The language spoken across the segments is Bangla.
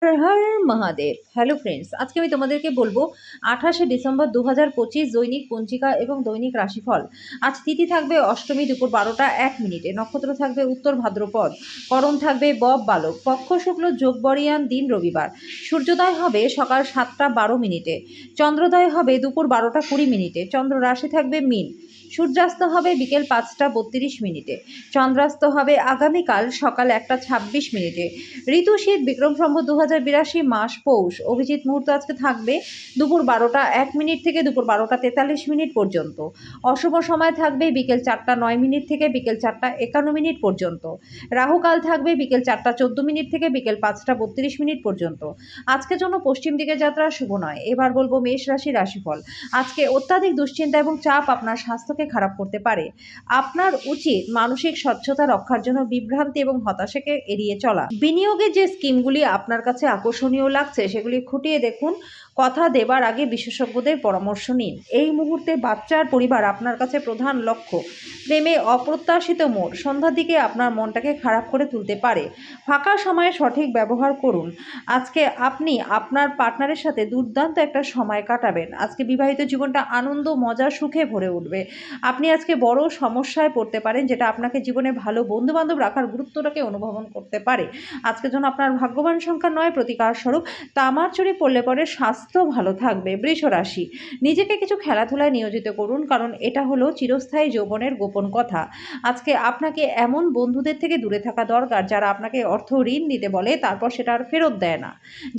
হর হর মহাদেব। হ্যালো ফ্রেন্ডস, আজকে আমি তোমাদেরকে বলবো 28শে ডিসেম্বর 2025 দৈনিক পঞ্জিকা এবং দৈনিক রাশিফল। আজ তিথি থাকবে অষ্টমী দুপুর 12টা 1 মিনিটে, নক্ষত্র থাকবে উত্তর ভাদ্রপদ, করণ থাকবে বব বালক, পক্ষ শুক্ল যোগ বরিয়ান, দিন রবিবার। সূর্যোদয় হবে সকাল 7টা 12 মিনিটে, চন্দ্রোদয় হবে দুপুর 12টা 20 মিনিটে, চন্দ্র রাশি থাকবে মীন। সূর্যাস্ত হবে বিকেল 5টা 32 মিনিটে, চন্দ্রাস্ত হবে আগামীকাল সকাল 1টা 26 মিনিটে। ঋতু শীত, বিক্রম সম্বত 2082, মাস পৌষ। অভিজিৎ মুহূর্ত আজকে থাকবে দুপুর 12টা 1 মিনিট থেকে দুপুর 12টা 43 মিনিট পর্যন্ত। অশুভ সময় থাকবে বিকেল 4টা 9 মিনিট থেকে বিকেল 4টা 51 মিনিট পর্যন্ত। রাহুকাল থাকবে বিকেল 4টা 14 মিনিট থেকে বিকেল 5টা 32 মিনিট পর্যন্ত। আজকের জন্য পশ্চিম দিকে যাত্রা শুভ নয়। এবার বলবো মেষ রাশি রাশিফল। আজকে অত্যাধিক দুশ্চিন্তা এবং চাপ আপনার স্বাস্থ্যকে খারাপ করতে পারে। আপনার উচিত মানসিক স্বচ্ছতা রক্ষার জন্য বিভ্রান্তি এবং হতাশাকে এড়িয়ে চলা। বিনিয়োগের যে স্কিমগুলি আপনার কাছে আকর্ষণীয় লাগছে সেগুলি খুঁটিয়ে দেখুন। কথা দেবার আগে বিশেষজ্ঞদের পরামর্শ নিন। এই মুহূর্তে বাচ্চার পরিবার আপনার কাছে প্রধান লক্ষ্য। প্রেমে অপ্রত্যাশিত মোড় সন্ধ্যার দিকে আপনার মনটাকে খারাপ করে তুলতে পারে। ফাঁকা সময়ে সঠিক ব্যবহার করুন। আজকে আপনি আপনার পার্টনারের সাথে দুর্দান্ত একটা সময় কাটাবেন। আজকে বিবাহিত জীবনটা আনন্দ, মজা, সুখে ভরে উঠবে। আপনি আজকে বড় সমস্যায় পড়তে পারেন, যেটা আপনাকে জীবনে ভালো বন্ধুবান্ধব রাখার গুরুত্বটাকে অনুভবন করতে পারে। আজকের জন্য আপনার ভাগ্যবান সংখ্যা 9, প্রতিকার স্বরূপ তামার চুরি পড়লে পরে স্বাস্থ্য ভালো থাকবে। বৃষ রাশি, নিজেকে কিছু খেলাধুলায় নিয়োজিত করুন, কারণ এটা হলো চিরস্থায়ী যৌবনের গোপন কথা। আজকে আপনাকে এমন বন্ধুদের থেকে দূরে থাকা দরকার যারা আপনাকে অর্থ ঋণ দিতে বলে তারপর সেটা আর ফেরত দেয় না।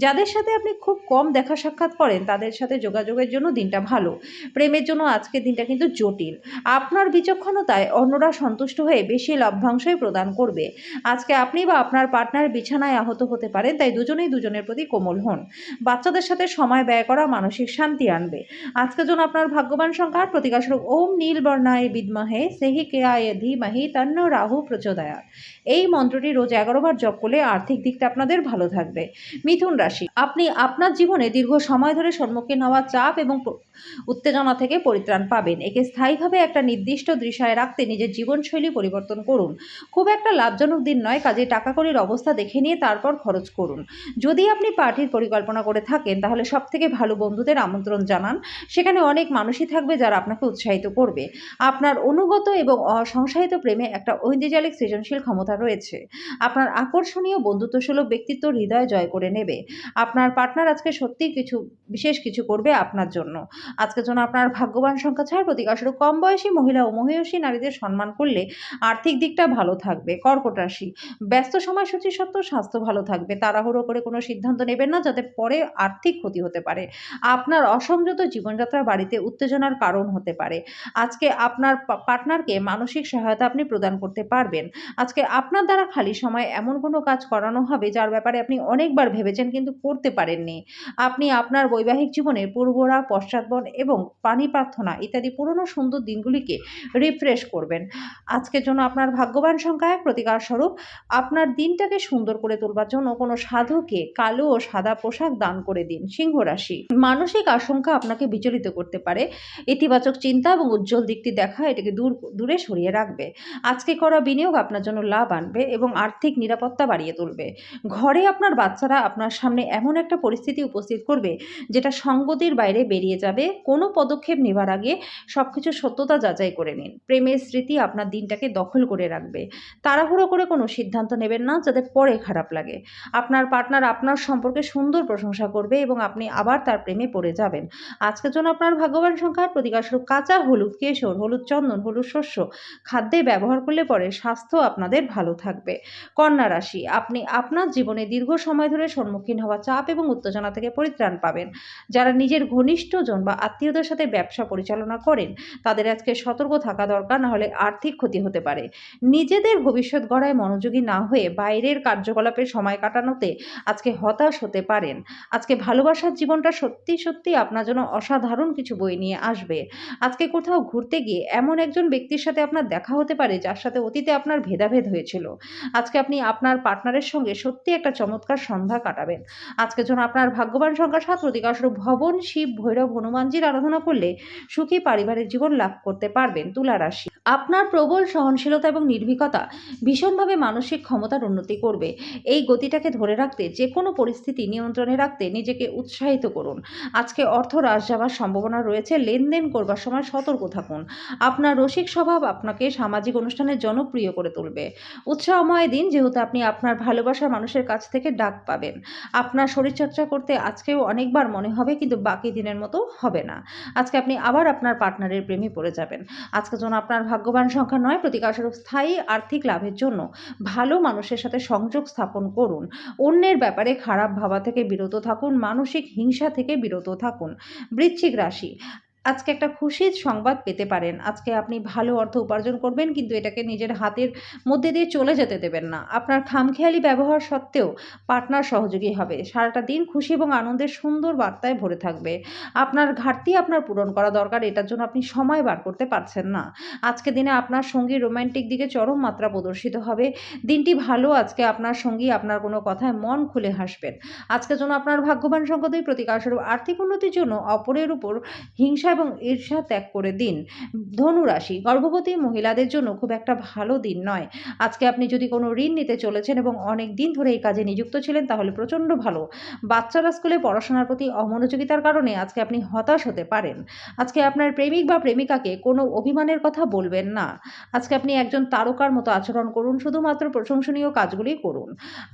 যাদের সাথে আপনি খুব কম দেখা সাক্ষাৎ করেন তাদের সাথে যোগাযোগের জন্য দিনটা ভালো। প্রেমের জন্য আজকের দিনটা কিন্তু জটিল। আপনার বিচক্ষণতায় অন্যরা সন্তুষ্ট হয়ে বেশি লভ্যাংশই প্রদান করবে। আজকে আপনি বা আপনার পার্টনার বিছানায় আহত হতে পারেন, তাই দুজনেই দুজনের প্রতি কোমল হন। বাচ্চাদের সাথে সময় ব্যয় করা মানসিক শান্তি আনবে। আজকের জন্য আপনার ভাগ্যবান সংখ্যা, প্রতিকারস্বরূপ ওম নীলবর্ণায় বিদ্মহে সেহি কেয়ায় ধীমহি তন্ন রাহু প্রচোদয়াৎ। এই মন্ত্রটি রোজ 11 বার জপ করলে আর্থিক দিকটা আপনাদের ভালো থাকবে। মিথুন রাশি, আপনি আপনার জীবনে দীর্ঘ সময় ধরে সম্মুখীন হওয়া চাপ এবং উত্তেজনা থেকে পরিত্রাণ পাবেন। একে স্থায়ীভাবে একটা নির্দিষ্ট দৃশ্যে রাখতে নিজের জীবনশৈলী পরিবর্তন করুন। খুব একটা লাভজনক দিন নয়, কাজে টাকা কড়ির অবস্থা দেখে নিয়ে তারপর খরচ করুন। যদি আপনি পার্টির পরিকল্পনা করে থাকেন তাহলে সবথেকে ভালো বন্ধুদের আমন্ত্রণ জানান। সেখানে অনেক মানুষই থাকবে যারা আপনাকে উৎসাহিত করবে। আপনার অনুগত এবং অসংসারিত প্রেমে একটা ঐন্দ্রজালিক সৃজনশীল ক্ষমতা রয়েছে। আপনার আকর্ষণীয় বন্ধুত্বসুলভ ব্যক্তিত্ব হৃদয় জয় করে নেবে। আপনার পার্টনার আজকে সত্যিই বিশেষ কিছু করবে আপনার জন্য। আজকের জন্য আপনার ভাগ্যবান সংখ্যা 6, প্রতিকারস্বরূপ কম বয়সী মহিলা ও মহিষী নারীদের সম্মান করলে আর্থিক দিকটা ভালো থাকবে। কর্কট রাশি, ব্যস্ত সময়সূচি সত্ত্বেও স্বাস্থ্য ভালো থাকবে। তাড়াহুড়ো করে কোনো সিদ্ধান্ত নেবেন না, যাতে পরে আর্থিক ক্ষতি হতে পারে। আপনার অসংযত জীবনযাত্রা বাড়িতে উত্তেজনার কারণ হতে পারে। আজকে আপনার পার্টনারকে মানসিক সহায়তা আপনি প্রদান করতে পারবেন। আজকে আপনার দ্বারা খালি সময়ে এমন কোনো কাজ করানো হবে যার ব্যাপারে আপনি অনেকবার ভেবেছেন কিন্তু করতে পারেননি। আপনি আপনার বৈবাহিক জীবনে পূর্বরা, পশ্চাৎপদ এবং পানি প্রার্থনা ইত্যাদি পুরনো সুন্দর দিনগুলিকে রিফ্রেশ করবেন। আজকের জন্য আপনার ভাগ্যবান সংখ্যা 1, প্রতিকার স্বরূপ আপনার দিনটাকে সুন্দর করে তোলবার জন্য কোনো সাধুকে কালো ও সাদা পোশাক দান করে দিন। সিংহ রাশি, মানসিক আশঙ্কা আপনাকে বিচলিত করতে পারে। ইতিবাচক চিন্তা এবং উজ্জ্বল দিকটি দেখা এটাকে দূরে সরিয়ে রাখবে। আজকে করা বিনিয়োগ আপনার জন্য লাভ আনবে এবং আর্থিক নিরাপত্তা বাড়িয়ে তুলবে। ঘরে আপনার বাচ্চারা আপনার সামনে এমন একটা পরিস্থিতি উপস্থিত করবে যেটা সঙ্গতির বাইরে বেরিয়ে যাবে। কোনো পদক্ষেপ নেবার আগে সবকিছু সত্যতা যাচাই করে নিন। প্রেমের স্মৃতি আপনার দিনটাকে দখল করে রাখবে। তাড়াহুড়ো করে কোনো সিদ্ধান্ত নেবেন না, যাতে পরে খারাপ লাগে। আপনার পার্টনার আপনার সম্পর্কে সুন্দর প্রশংসা করবে এবং আপনি আবার তার প্রেমে পড়ে যাবেন। আজকের জন্য আপনার ভাগ্যবান সংখ্যা, প্রতিকারস্বরূপ কাঁচা হলুদ, কেশর, হলুদ চন্দন, হলুদ শস্য খাদ্যে ব্যবহার করলে পরে স্বাস্থ্য আপনাদের ভালো থাকবে। কন্যা রাশি, আপনি আপনার জীবনে দীর্ঘ সময় ধরে সম্মুখীন হওয়া চাপ এবং উত্তেজনা থেকে পরিত্রাণ পাবেন। যারা নিজের ঘনিষ্ঠজন বা আত্মীয়দের সাথে ব্যবসা পরিচালনা করেন তাদের আজকে সতর্ক থাকা দরকার, না হলে আর্থিক ক্ষতি হতে পারে। নিজেদের ভবিষ্যৎ গড়ায় মনোযোগী না হয়ে বাইরের কার্যকলাপে সময় কাটানোতে আজকে হতাশ হতে পারেন। আজকে ভালোবাসার জীবনটা সত্যি আপনার জন্য অসাধারণ কিছু বই নিয়ে আসবে। আজকে কোথাও ঘুরতে গিয়ে এমন একজন ব্যক্তির সাথে আপনার দেখা হতে পারে যার সাথে অতীতে আপনার ভেদাভেদ হয়েছিল। আজকে আপনি আপনার পার্টনারের সঙ্গে সত্যি একটা চমৎকার সন্ধ্যা কাটাবেন। আজকের জন্য আপনার ভাগ্যবান সংখ্যা 7, প্রতিকারস্বরূপ ভবন, শিব, ভৈরব, হনুমানজির আরাধনা করলে সুখী পারিবারিক জীবন লাভ করতে পারবেন। তুলা রাশি, আপনার প্রবল সহনশীলতা এবং নির্ভীকতা ভীষণভাবে মানসিক ক্ষমতার উন্নতি করবে। এই গতিটাকে ধরে রাখতে, যে কোনো পরিস্থিতি নিয়ন্ত্রণে রাখতে নিজেকে উৎসাহিত করুন। আজকে অর্থ হ্রাস যাওয়ার সম্ভাবনা রয়েছে, লেনদেন করবার সময় সতর্ক থাকুন। আপনার রসিক স্বভাব আপনাকে সামাজিক অনুষ্ঠানে জনপ্রিয় করে তুলবে। উৎসাহময় দিন, যেহেতু আপনি আপনার ভালোবাসার মানুষের কাছ থেকে ডাক পাবেন। আপনার শরীরচর্চা করতে আজকেও অনেকবার মনে হবে, কিন্তু বাকি দিনের মতো হবে না। আজকে আপনি আবার আপনার পার্টনারের প্রেমে পড়ে যাবেন। আজকের জন্য আপনার ভাগ্যবান সংখ্যা ৯, প্রতিকারস্বরূপ স্থায়ী আর্থিক লাভের জন্য ভালো মানুষের সাথে সংযোগ স্থাপন করুন। অন্যের ব্যাপারে খারাপ ভাবা থেকে বিরত থাকুন, মানসিক হিংসা থেকে বিরত থাকুন। বৃশ্চিক রাশি, আজকে একটা খুশির সংবাদ পেতে পারেন। আজকে আপনি ভালো অর্থ উপার্জন করবেন, কিন্তু এটাকে নিজের হাতের মধ্যে দিয়ে চলে যেতে দেবেন না। আপনার খামখেয়ালি ব্যবহার সত্ত্বেও পার্টনার সহযোগী হবে। সারাটা দিন খুশি এবং আনন্দের সুন্দর বার্তায় ভরে থাকবে। আপনার ঘাটতি আপনার পূরণ করা দরকার, এটার জন্য আপনি সময় বার করতে পারছেন না। আজকের দিনে আপনার সঙ্গী রোমান্টিক দিকে চরম মাত্রা প্রদর্শিত হবে। দিনটি ভালো, আজকে আপনার সঙ্গী আপনার কোনো কথায় মন খুলে হাসবেন। আজকের জন্য আপনার ভাগ্যবান সংখ্যা ২, প্রতিকারস্বরূপ আর্থিক উন্নতির জন্য অপরের উপর হিংসা এবং ঈর্ষা ত্যাগ করে দিন। ধনু রাশি, গর্ভবতী মহিলাদের জন্য খুব একটা ভালো দিন নয়। আজকে আপনি যদি কোনো ঋণ নিতে চলেছেন এবং অনেক দিন ধরে এই কাজে নিযুক্ত ছিলেন, তাহলে প্রচণ্ড ভালো। বাচ্চারা স্কুলে পড়াশোনার প্রতি অমনোযোগিতার কারণে আজকে আপনি হতাশ হতে পারেন। আজকে আপনার প্রেমিক বা প্রেমিকাকে কোনো অভিমানের কথা বলবেন না। আজকে আপনি একজন তারকার মতো আচরণ করুন, শুধুমাত্র প্রশংসনীয় কাজগুলি করুন।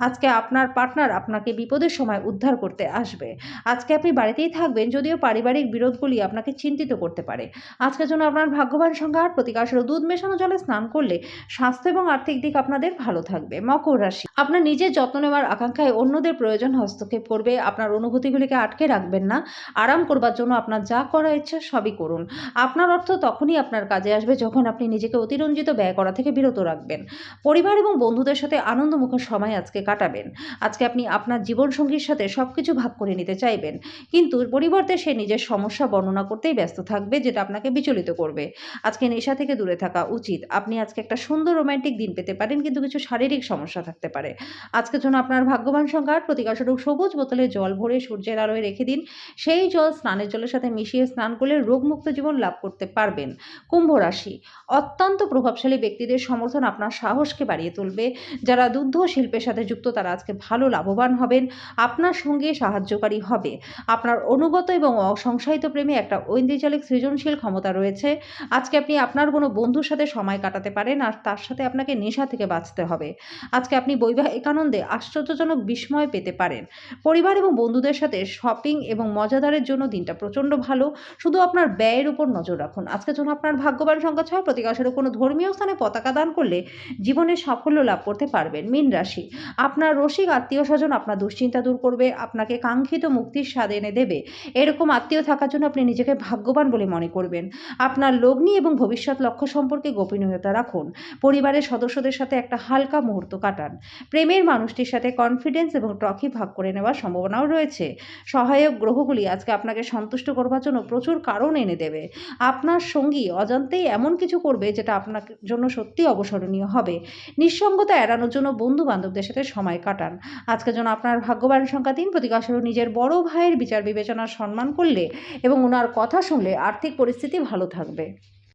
আজকে আপনার পার্টনার আপনাকে বিপদের সময় উদ্ধার করতে আসবে। আজকে আপনি বাড়িতেই থাকবেন, যদিও পারিবারিক বিরোধগুলি আপনাকে চিন্তিত করতে পারে। আজকের জন্য আপনার ভাগ্যবান সংখ্যা ৮, প্রতিকারস্বরূপ দুধ মেশানো জলে স্নান করলে স্বাস্থ্য এবং আর্থিক দিক আপনাদের ভালো থাকবে। মকর রাশি, আপনার নিজের যত্ন নেওয়ার আকাঙ্ক্ষায় অন্যদের প্রয়োজন হস্তক্ষেপ করবে। আপনার অনুভূতিগুলিকে আটকে রাখবেন না। আরাম করবার জন্য আপনার যা করার ইচ্ছা সবই করুন। আপনার অর্থ তখনই আপনার কাজে আসবে যখন আপনি নিজেকে অতিরঞ্জিত ব্যয় করা থেকে বিরত রাখবেন। পরিবার এবং বন্ধুদের সাথে আনন্দমুখর সময় আজকে কাটাবেন। আজকে আপনি আপনার জীবনসঙ্গীর সাথে সবকিছু ভাগ করে নিতে চাইবেন, কিন্তু পরিবর্তে সে নিজের সমস্যা বর্ণনা করতেই ব্যস্ত থাকবে, যেটা আপনাকে বিচলিত করবে। আজকে নেশা থেকে দূরে থাকা উচিত। আপনি আজকে একটা সুন্দর রোমান্টিক দিন পেতে পারেন, কিন্তু কিছু শারীরিক সমস্যা থাকতে পারে। আজকের জন্য আপনার ভাগ্যবান সংখ্যা ৮, প্রতিকারস্বরূপ সবুজ বোতলে জল ভরে সূর্যের আলোয় রেখে দিন। সেই জল স্নানের জলের সাথে মিশিয়ে স্নান করলে রোগমুক্ত জীবন লাভ করতে পারবেন। কুম্ভ রাশি, অত্যন্ত প্রভাবশালী ব্যক্তিদের সমর্থন আপনার সাহসকে বাড়িয়ে তুলবে। যারা দুগ্ধ শিল্পের সাথে যুক্ত, তারা আজকে ভালো লাভবান হবেন। আপনার সঙ্গে সাহায্যকারী হবে। আপনার অনুগত এবং অসংশয়িত প্রেমে একটা ঐন্দ্রিজালিক সৃজনশীল ক্ষমতা রয়েছে। আজকে আপনি আপনার কোনো বন্ধুর সাথে সময় কাটাতে পারেন, আর তার সাথে আপনাকে নেশা থেকে বাঁচতে হবে। আজকে আপনি বৈবাহিক আনন্দে আশ্চর্যজনক বিস্ময় পেতে পারেন। পরিবার এবং বন্ধুদের সাথে শপিং এবং মজাদারের জন্য দিনটা প্রচণ্ড ভালো। শুধু আপনার ব্যয়ের উপর নজর রাখুন। আজকের জন্য আপনার ভাগ্যবান সংখ্যা ৬, প্রতিকারস্বরূপ কোনো ধর্মীয় স্থানে পতাকা দান করলে জীবনে সাফল্য লাভ করতে পারবেন। মীন রাশি, আপনার রসিক আত্মীয় স্বজন আপনার দুশ্চিন্তা দূর করবে, আপনাকে কাঙ্ক্ষিত মুক্তির স্বাদ এনে দেবে। এরকম আত্মীয় থাকার জন্য আপনি নিজেকে ভাগ্যবান বলে মনে করবেন। আপনার লগ্নি এবং ভবিষ্যৎ লক্ষ্য সম্পর্কে গোপনীয়তা রাখুন। পরিবারের সদস্যদের সাথে একটা হালকা মুহূর্ত কাটান। প্রেমের মানুষটির সাথে কনফিডেন্স এবং ট্রফি ভাগ করে নেওয়ার সম্ভাবনাও রয়েছে। সহায়ক গ্রহগুলি আজকে আপনাকে সন্তুষ্ট করবার জন্য প্রচুর কারণ এনে দেবে। আপনার সঙ্গী অজান্তেই এমন কিছু করবে যেটা আপনার জন্য সত্যি অবসরণীয় হবে। নিঃসঙ্গতা এড়ানোর জন্য বন্ধু বান্ধবদের সাথে সময় কাটান। আজকের জন্য আপনার ভাগ্যবান সংখ্যা ৩, প্রতিকারস্বরূপ নিজের বড় ভাইয়ের বিচার বিবেচনার সম্মান করলে এবং ওনার কথা শুনলে আর্থিক পরিস্থিতি ভালো থাকবে।